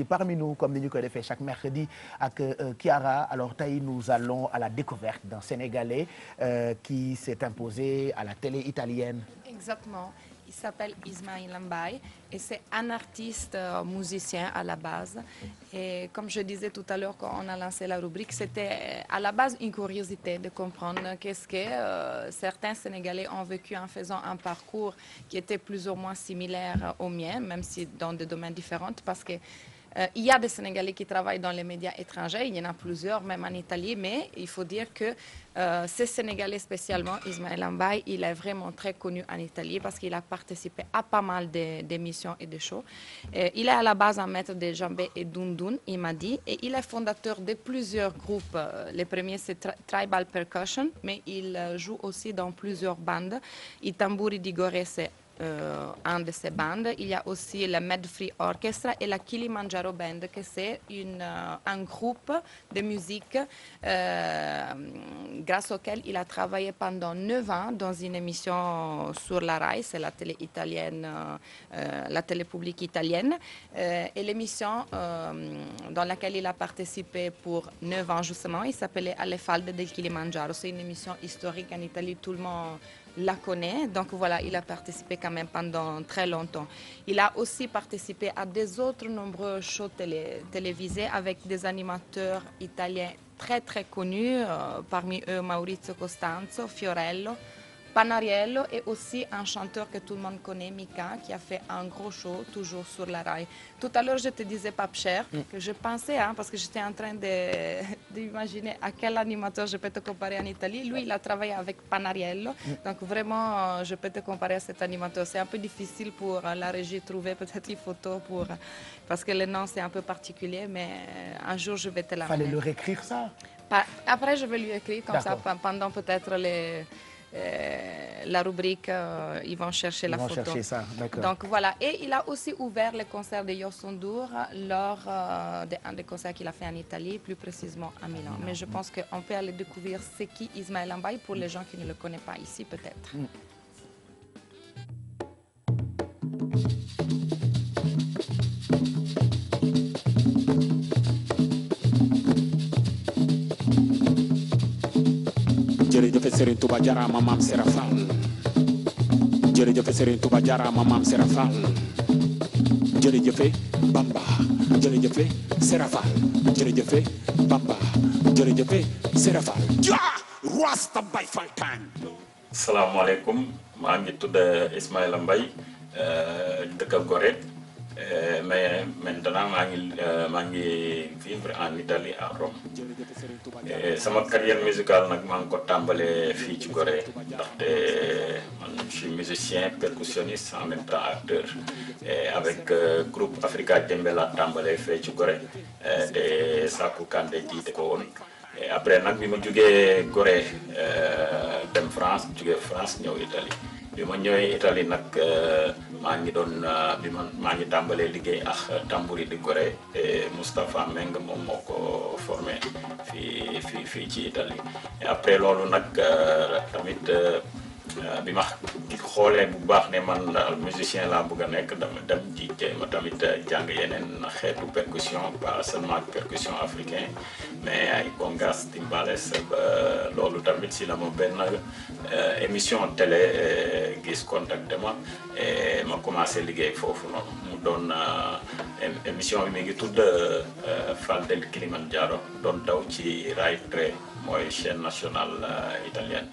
Parmi nous, comme nous le fait chaque mercredi avec Kiara, alors taï, nous allons à la découverte d'un Sénégalais qui s'est imposé à la télé italienne. Exactement. Il s'appelle Ismaël Mbaye et c'est un artiste musicien à la base. Et comme je disais tout à l'heure quand on a lancé la rubrique, c'était à la base une curiosité de comprendre qu'est-ce que certains Sénégalais ont vécu en faisant un parcours qui était plus ou moins similaire au mien, même si dans des domaines différents, parce que il y a des Sénégalais qui travaillent dans les médias étrangers, il y en a plusieurs, même en Italie, mais il faut dire que ces Sénégalais spécialement, Ismaël Mbaye, il est vraiment très connu en Italie parce qu'il a participé à pas mal d'émissions et de shows. Il est à la base un maître de djembé et dundun, il m'a dit, et il est fondateur de plusieurs groupes. Les premiers, c'est Tribal Percussion, mais il joue aussi dans plusieurs bandes. I Tamburi di Gorée, c'est un de ces bandes. Il y a aussi la Medfree Orchestra et la Kilimanjaro Band, que c'est un groupe de musique grâce auquel il a travaillé pendant 9 ans dans une émission sur la RAI, c'est la télé italienne, la télé publique italienne. Et l'émission dans laquelle il a participé pour 9 ans justement, il s'appelait Alle falde del Kilimanjaro. C'est une émission historique en Italie, tout le monde la connaît, donc voilà, il a participé quand même pendant très longtemps. Il a aussi participé à des autres nombreux shows télévisés avec des animateurs italiens très très connus, parmi eux Maurizio Costanzo, Fiorello, Panariello et aussi un chanteur que tout le monde connaît, Mika, qui a fait un gros show toujours sur la RAI. Tout à l'heure, je te disais Pape Cher, que je pensais, parce que j'étais en train d'imaginer à quel animateur je peux te comparer en Italie. Lui, il a travaillé avec Panariello, donc vraiment, je peux te comparer à cet animateur. C'est un peu difficile pour la régie de trouver peut-être une photo parce que le nom, c'est un peu particulier, mais un jour, je vais te l'amener. Fallait leur écrire ça. Après, je vais lui écrire comme ça pendant peut-être la rubrique, ils vont chercher la photo. Chercher ça, donc voilà, et il a aussi ouvert le concert de Youssou N'Dour lors d'un des concerts qu'il a fait en Italie, plus précisément à Milan. Mais je pense qu'on peut aller découvrir c'est qui Ismaël Mbaye pour les gens qui ne le connaissent pas ici peut-être. jërëjëf Serigne Touba jaaraama maam Sera Fall jërëjëf Serigne Touba jaaraama maam Sera Fall jërëjëf Bamba jërëjëf Sera Fall jërëjëf Bamba jërëjëf Sera Fall ja Rasta Baye Fall time. Salaamaaleykum, maa ngi tudd Ismaël Mbaye dëkk Gorée, mais maintenant maa ngi vivre en Italie à Rome. Sama carrière musicale nag maa ngi ko tàmbalee fii ci Gorée ndaxte man je suis musicien percussionniste en même temps acteur et avec groupe Africa Djembé la tàmbalee fee ci Gorée te Sakou Kandé jiite ko woon. Et après nag bi ma jugee Gorée dem France ñëw Italie bi ma ñëwee Italie nag maa ngi tàmbalee liggéey ak Tamburi di Gorée et Moustapha Meng moom moo ko formé fii ci Italie. Et après loolu nag tamit bi ma xoolee bu baax ne man musicien laa bëgg a nekk dama dem ma tamit jàng yeneen xeetu percussion, pas seulement percussion africain mais ay congas, timbales, loolu tamit si la ma benn émission télé gis contacté ma et ma commencé liggéey foofu noonu mu doon émission bi mi ngi tudd Fall del Kilimanjaro doon daw ci Rai 3 mooy chaîne nationale italienne.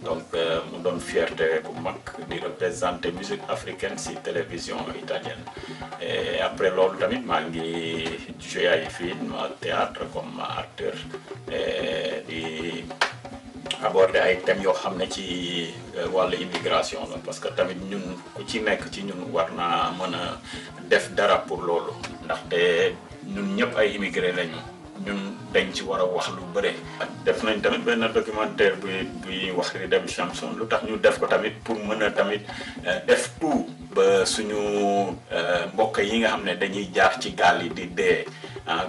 Donc mu doon fierté bu mag di représenter musique africaine si télévision italienne. Et après loolu tamit maa ngi joué ay film théâtre comme acteur di aborder ay thèmes yoo xam ne ci wàllu immigration la parce que tamit ñun ku ci nekk ci ñun war naa mën a def dara pour loolu ndaxte ñun ñëpp ay immigré lañu. ñun dañ ci war a wax lu bëre. def nañ tamit benn documentaire buy wax Redemption Samson lu tax ñu def ko tamit pour mën a tamit def tout ba suñu mbokk yi nga xam ne dañuy jaar ci gaal yi di dee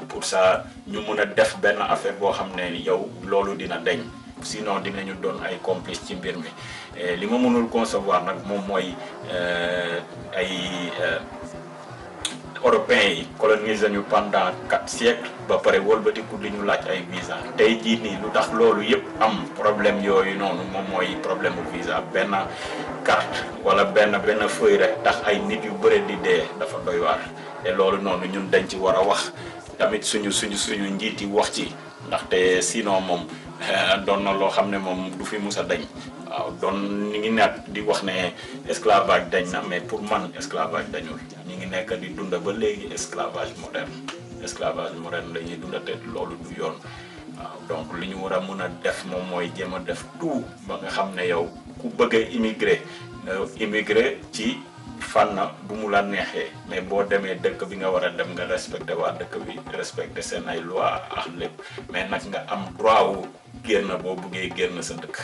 pour ça ñu mën a def benn affaire boo xam ne yow loolu dina deñ sinon dinañu doon ay complice ci mbir mi. li ma mënul concevoir nag moom mooy ay européens yi colonisé ñu pendant 4 siècles ba pare wëlbatiku di ñu laaj ay visa tey jii nii lu tax loolu yëpp am problème yooyu noonu moom mooy problème mu visa benn carte wala benn feuille rek tax ay nit yu bëre di dee dafa doy waar te loolu noonu ñun dañ ci war a wax tamit suñu njiit yi wax ci ndaxte sinon moom doon na loo xam ne moom du fi mus a dañ waaw doon ñi ngi nekk di wax ne esclavage dañ na mais pour man esclavage dañul ñi ngi nekk di dunda ba léegi esclavage moderne la ñuy dunda te loolu du yoon waaw donc li ñu war a mën a def moom mooy jéem a def tout ba nga xam ne yow ku bëgg a immigré ci fànn bu mu la neexee mais boo demee dëkk bi nga war a dem nga respecté waa dëkk bi respecté seen ay loi ak lépp mais nag nga am droit wu génn boo buggee génn sa dëkk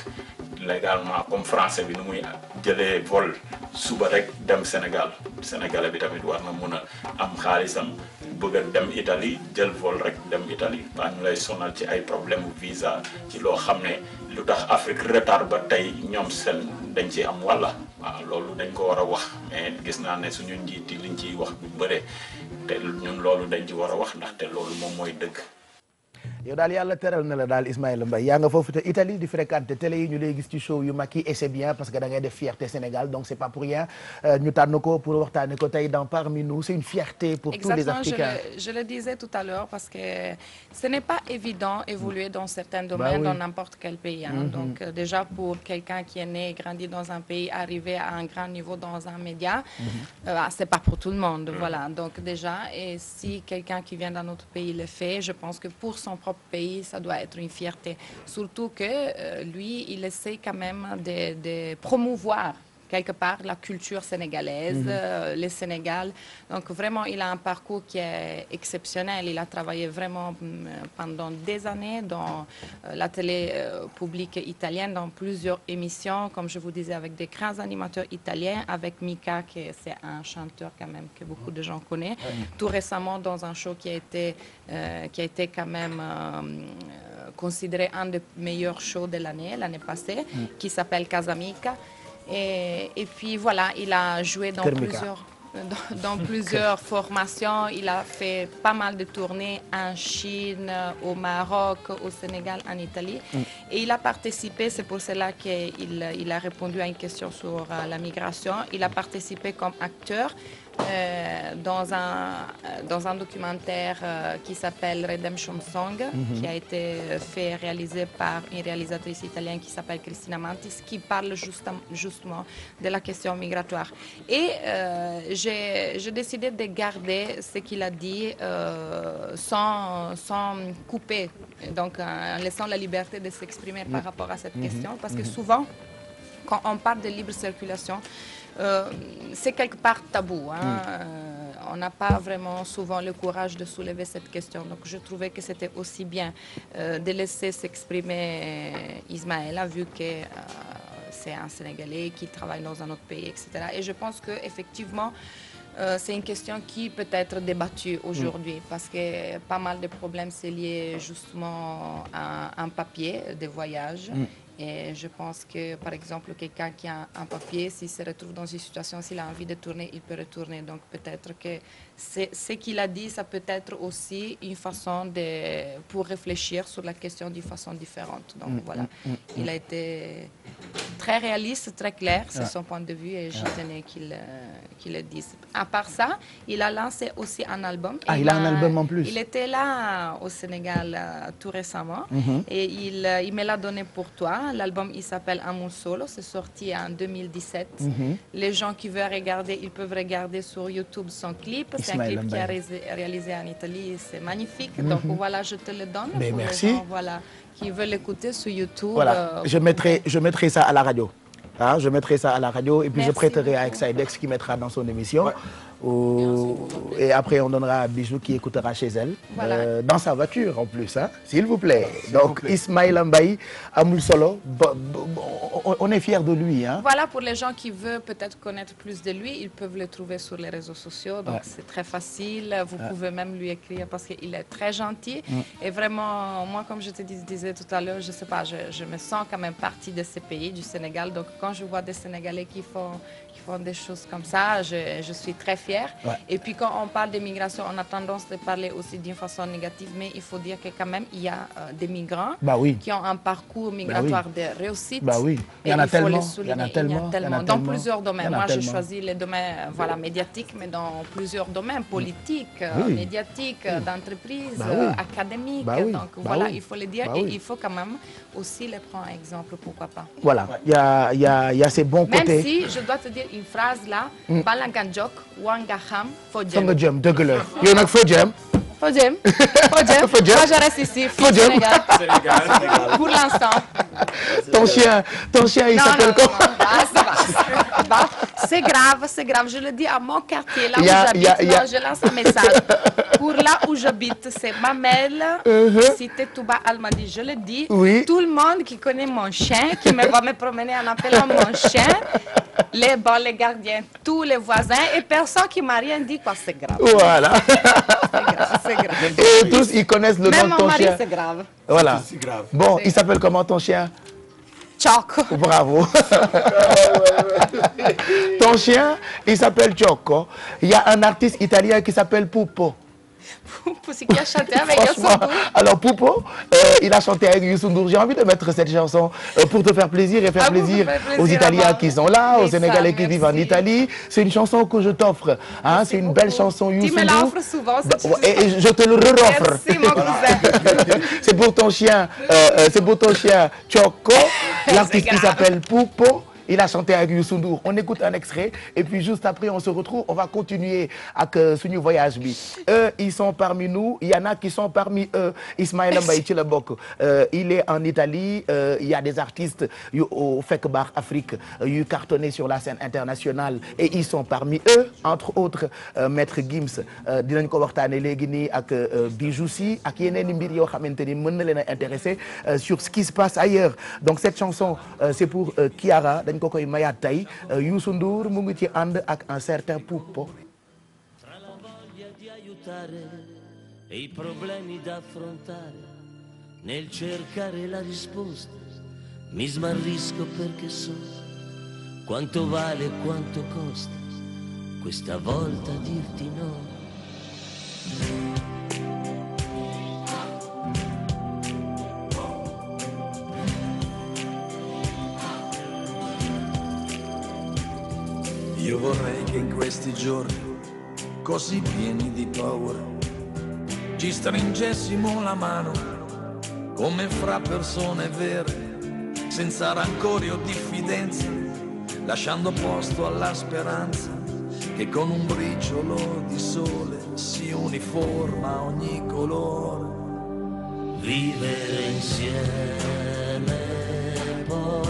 légalement comme français bi nu muy jëlee vol suba rek dem Sénégalais bi tamit war na mun a am xaalisam bëgg a dem Italie jël vol rek dem Italie ba ñu lay sonal ci ay problème visa ci loo xam ne lu tax Afrique retard ba tey ñoom seen dañ ci am walla waaw loolu dañ ko war a wax mais gis naa ne suñu njiit yi liñ ciy wax bu bëre te ñun loolu dañ ci war a wax ndaxte loolu moom mooy dëgg. yow daal yàlla teral na la daal Ismaïla Mbaye yaa nga foofu te Italie di fréquenter télé yi ñu lay gis ci show yu mag yi et c'est bien parce que da ngay def fierté Sénégal donc c'est pas pour rien ñu tànn ko pour waxtaane ko tey dans Parmi nous c'est une fierté pour tous les Africains. Je le disais tout à l'heure parce que ce n'est pas évident évoluer dans certains domaines dans n'importe quel pays donc déjà pour quelqu'un qui est né et grandi dans un pays arriver à un grand niveau dans un média c'est pas pour tout le monde voilà donc déjà et si quelqu'un qui vient d'un autre pays le fait je pense que pour son propre pays, ça doit être une fierté. Surtout que lui, il essaie quand même de promouvoir quelque part la culture sénégalaise, le Sénégal. Donc vraiment, il a un parcours qui est exceptionnel. Il a travaillé vraiment pendant des années dans la télé publique italienne, dans plusieurs émissions, comme je vous disais, avec des grands animateurs italiens, avec Mika, qui c'est un chanteur quand même que beaucoup de gens connaissent. Tout récemment, dans un show qui a été quand même considéré un des meilleurs shows de l'année passée, qui s'appelle Casamica. Et puis voilà, il a joué dans plusieurs formations. Il a fait pas mal de tournées en Chine, au Maroc, au Sénégal, en Italie. Et il a participé, c'est pour cela qu'il a répondu à une question sur la migration. Il a participé comme acteur dans un documentaire qui s'appelle Redemption Song, qui a été réalisé par une réalisatrice italienne qui s'appelle Cristina Mantis, qui parle justement de la question migratoire. Et j'ai décidé de garder ce qu'il a dit sans couper, donc en laissant la liberté de s'exprimer par rapport à cette question, parce que souvent, quand on parle de libre circulation, c'est quelque part tabou. On n'a pas vraiment souvent le courage de soulever cette question. Donc je trouvais que c'était aussi bien de laisser s'exprimer Ismaïla, vu que c'est un Sénégalais qui travaille dans un autre pays, etc. Et je pense qu'effectivement, c'est une question qui peut être débattue aujourd'hui parce que pas mal de problèmes c'est lié justement à un papier de voyage. Et je pense que, par exemple, quelqu'un qui a un papier, s'il se retrouve dans une situation, s'il a envie de tourner, il peut retourner. Donc peut-être que ce qu'il a dit, ça peut être aussi une façon pour réfléchir sur la question d'une façon différente. Donc voilà, il a été très réaliste, très clair, c'est son point de vue et je tenais qu'il le dise. À part ça, il a lancé aussi un album. Il a un album en plus. Il était là au Sénégal tout récemment et il me l'a donné pour toi. L'album, il s'appelle Amour Solo. C'est sorti en 2017. Les gens qui veulent regarder, ils peuvent regarder sur YouTube son clip. C'est un clip qui a réalisé en Italie. C'est magnifique. Donc voilà, je te le donne. Mais pour merci. les gens, voilà, qui veulent l'écouter sur YouTube. Voilà, je mettrai ça à la radio. Je mettrai ça à la radio et puis je prêterai à Exidex qui mettra dans son émission. Et après on donnera à Bijou qui écoutera chez elle, dans sa voiture en plus, s'il vous plaît. Donc Ismaïla Mbaye, Amul Solo, on est fiers de lui. Voilà, pour les gens qui veulent peut-être connaître plus de lui, ils peuvent le trouver sur les réseaux sociaux, donc c'est très facile. Vous pouvez même lui écrire parce qu'il est très gentil. Et vraiment, moi comme je te disais tout à l'heure, je sais pas, je me sens quand même partie de ce pays, du Sénégal. Donc quand je vois des Sénégalais qui font des choses comme ça, je suis très fière fiers. Ouais. Et puis quand on parle de migration, on a tendance de parler aussi d'une façon négative, mais il faut dire que quand même, il y a des migrants qui ont un parcours migratoire de réussite. Bah oui, il y en a tellement. Il y en a tellement. Dans plusieurs domaines. Moi, j'ai choisi les domaines médiatiques, mais dans plusieurs domaines, politiques, médiatiques, d'entreprise, académiques. Donc voilà, il faut le dire et il faut quand même aussi les prendre en exemple, pourquoi pas. Voilà, il y a ces bons côtés. Même si je dois te dire une phrase là, Balanganjok, Wangaham, Fodjem. Fodjem, dëgg la. Yow nag Fodjem. Fodjem. Fodjem. Moi je reste ici, Sénégal. Pour l'instant. Ton chien il s'appelle comment? C'est grave. Je le dis à mon quartier, là où j'habite. Je lance un message. Pour là où j'habite, c'est Mamel, cité Touba Almadi. Je le dis. Oui. Tout le monde qui connaît mon chien, qui va me promener en appelant mon chien, les gardiens, tous les voisins et personne qui m'a rien dit, quoi, c'est grave. Voilà. C'est grave. Et tous, ils connaissent le nom de ton chien. Même mon mari, c'est grave. Voilà. Bon, il s'appelle comment ton chien? Choco. Bravo. Ton chien, il s'appelle Choco. Il y a un artiste italien qui s'appelle Pupo. Pupo, c'est qui a chanté avec Youssou Ndour. Alors Pupo, il a chanté avec Youssou Ndour. J'ai envie de mettre cette chanson pour te faire plaisir et faire plaisir aux Italiens qui sont là, aux Sénégalais qui vivent en Italie. C'est une chanson que je t'offre. Hein, c'est une belle chanson Youssou Ndour. Tu me l'offres souvent. Et je te le re-offre. Merci mon cousin. C'est pour ton chien, Choco. L'artiste qui s'appelle Pupo. Il a chanté avec Youssou Ndour. On écoute un extrait et puis juste après on se retrouve. On va continuer avec suñu voyage bi. Eux, ils sont parmi nous. Il y en a qui sont parmi eux. Ismaïla Mbaye ci la bokk. Il est en Italie. Il y a des artistes au Fek Bar Afrique yu cartonné sur la scène internationale et ils sont parmi eux. Entre autres, Maître Gims dinañ ko waxtaane léegi nii ak Bijou Sy ak yeneen i mbir yoo xamante ni mën na leen a intéressé sur ce qui se passe ailleurs. Donc cette chanson c'est pour Kiara. Dañ ko koy mayaat tey Youssou Ndour mu ngi ci ànd ak un certain Pupo. Tra la voglia di aiutare e i problemi da affrontare, nel cercare la risposta mi smarrisco perché so quanto vale e quanto costa questa volta dirti no. Io vorrei che in questi giorni, così pieni di paura, ci stringessimo la mano come fra persone vere, senza rancore o diffidenza, lasciando posto alla speranza che con un briciolo di sole si uniforma ogni colore. Vivere insieme poi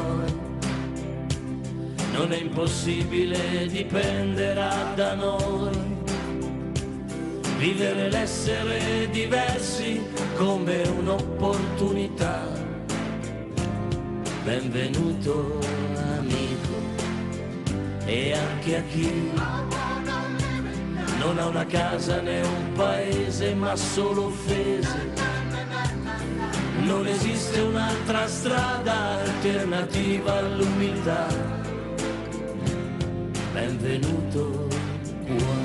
non è impossibile, dipenderà da noi. Vivere l'essere diversi come un'opportunità. Benvenuto amico, e anche a chi non ha una casa né un paese ma solo offese. Non esiste un'altra strada alternativa all'umiltà. Benvenuto qua,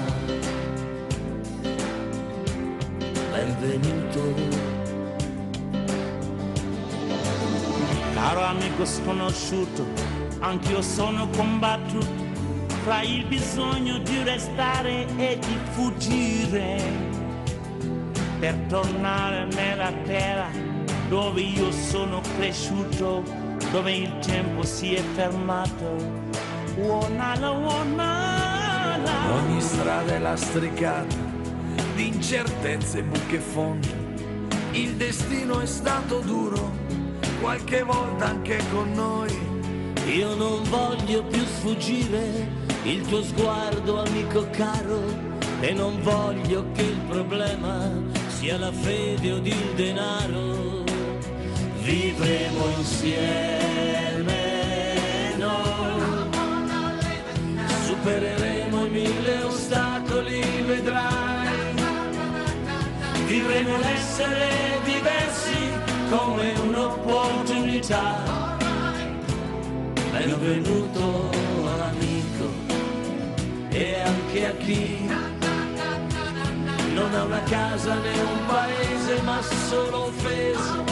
benvenuto. Caro amico sconosciuto, anch'io sono combattuto fra il bisogno di restare e di fuggire per tornare nella terra dove io sono cresciuto, dove il tempo si è fermato. Ogni strada è lastricata di incertezze e buche fondi. Il destino è stato duro, qualche volta anche con noi. Io non voglio più sfuggire il tuo sguardo, amico caro, e non voglio che il problema sia la fede o il denaro. Vivremo insieme noi, supereremo i 1000 ostacoli, vedrai. Vivremo l'essere diversi come un'opportunità. Benvenuto amico, e anche a chi non ha una casa né un paese ma solo offese.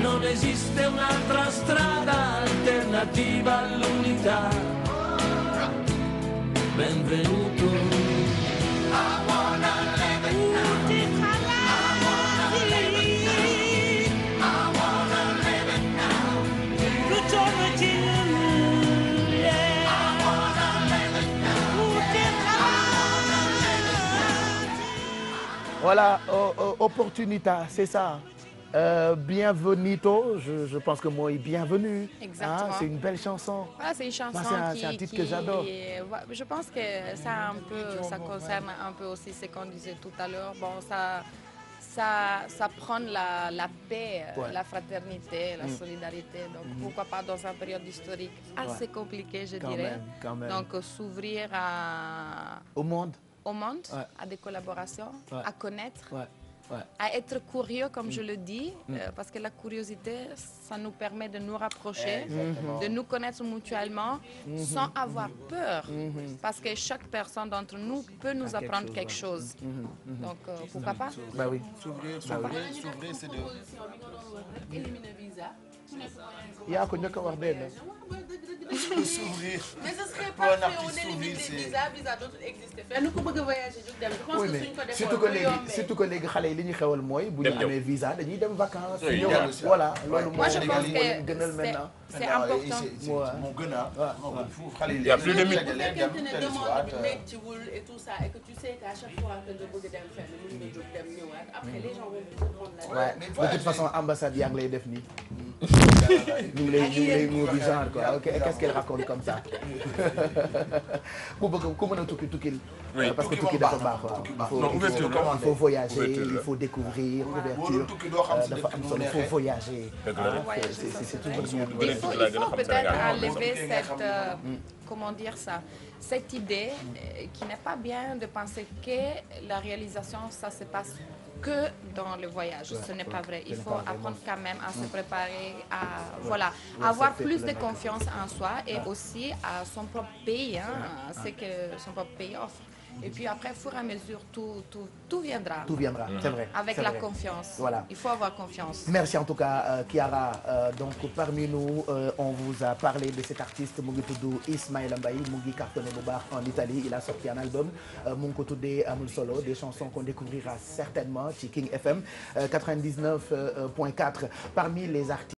Non esiste un'altra strada alternativa all'unità. Benvenuto. Voilà, opportunité, c'est ça. Bienvenue, je pense que moi, bienvenue. Exactement. C'est une belle chanson. Voilà, c'est une chanson c'est un titre que j'adore. Je pense que ça concerne un peu aussi ce qu'on disait tout à l'heure. Bon, ça prône la paix, la fraternité, la solidarité. Donc, pourquoi pas dans une période historique assez compliquée, je dirais. Quand même. Donc, s'ouvrir au monde, à des collaborations, à connaître. À être curieux, comme je le dis, parce que la curiosité, ça nous permet de nous rapprocher, de nous connaître mutuellement, sans avoir peur, parce que chaque personne d'entre nous peut nous apprendre quelque chose. Donc, pourquoi pas? Bah oui. S'ouvrir, c'est de... Éliminer visa. yaa ko njëkk a wax dégg nga. S'ouvrir. Mais ce serait parfait, on élimine les visas dootul exister. Fenn ku bëgg a voyager jóg dem. Je pense que suñ ko defoon surtout que léegi xale yi li ñu xewal mooy bu ñu amee visa dañuy dem vacances. Voilà, loolu moi je pense que c'est important. moo gën a xale yi. Il y a plus de bu fekkente ne demande bi méttiwul et tout ça et que tu sais qu'à chaque fois que nga bëgg dem fenn mën nga jóg dem ñëwaat après les gens vont comprendre la. De toute façon ambassade yaa ngi lay def nii. ñu ngi lay muur genre quoi. Ok, qu'est-ce qu'elle raconte comme ça. ku mën a tukkil. parce que tukki dafa baax waaw. il faut voyager, il faut découvrir. Ouverture dafa am solo, il faut voyager. C'est toujours bien. Il faut peut-être enlever cette comment dire ça, cette idée qui n'est pas bien de penser que la réalisation ça se passe que dans le voyage. Ce n'est pas vrai. Il faut apprendre quand même à se préparer, à avoir plus de confiance en soi et aussi à son propre pays, ce que son propre pays offre. Et puis après, au fur et à mesure, tout viendra. Tout viendra, c'est vrai. Avec la confiance. Voilà. Il faut avoir confiance. Merci en tout cas, Kiara. Donc parmi nous, on vous a parlé de cet artiste mu ngi tudd Ismaïla Mbaye mu ngi cartonné bu baax en Italie. Il a sorti un album mu ngi ko tuddee Amul Solo, des chansons qu'on découvrira certainement ci King FM 99.4. Parmi les artistes